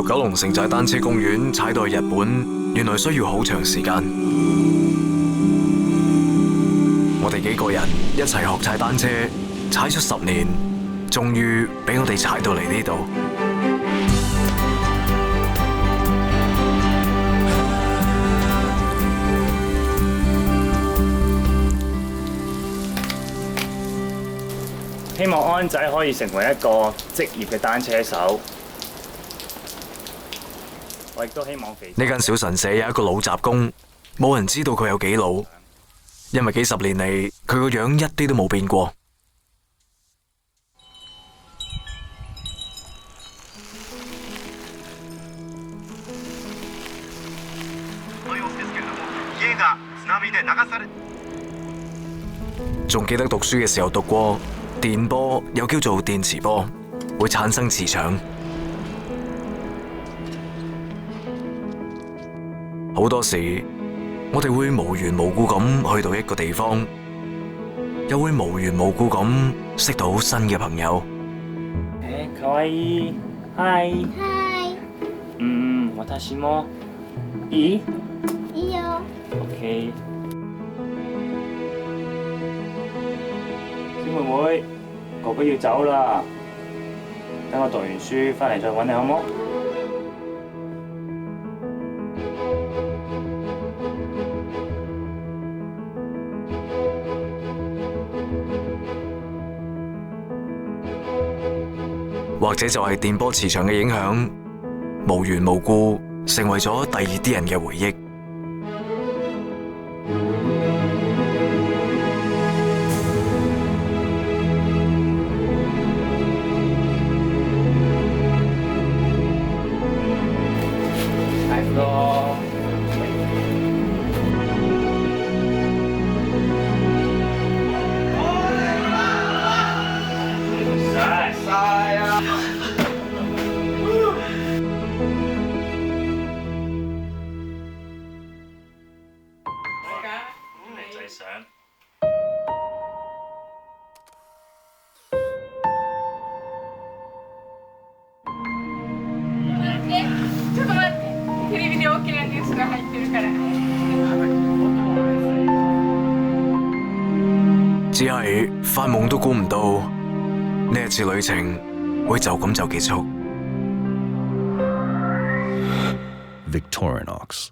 九龍城寨單車公園踩到去日本，原來需要好長時間。我哋幾個人一齊學踩單車，踩咗10年，終於俾我哋踩到嚟呢度。希望安仔可以成為一個職業嘅單車手。我亦都希望呢間小神社有一個老雜工，冇人知道佢有幾老，因為幾十年嚟佢個樣一啲都冇變過。仲記得讀書嘅時候讀過，電波又叫做電磁波，會產生磁場。好多時，我哋會無緣無故咁去到一個地方，又會無緣無故咁識到新嘅朋友。かわいい。はい。はい。私もいい？いいよ。OK。小妹妹，哥哥要走啦，等我讀完書返嚟再揾你好冇？或者就係電波磁場嘅影響，無緣無故成為咗第二啲人嘅回憶。係咯。晒啊！仔相。ちょっと待って、テレビで大きなニュースが入ってるから。只係發夢都估唔到，呢一次旅程會就咁就結束。Victorinox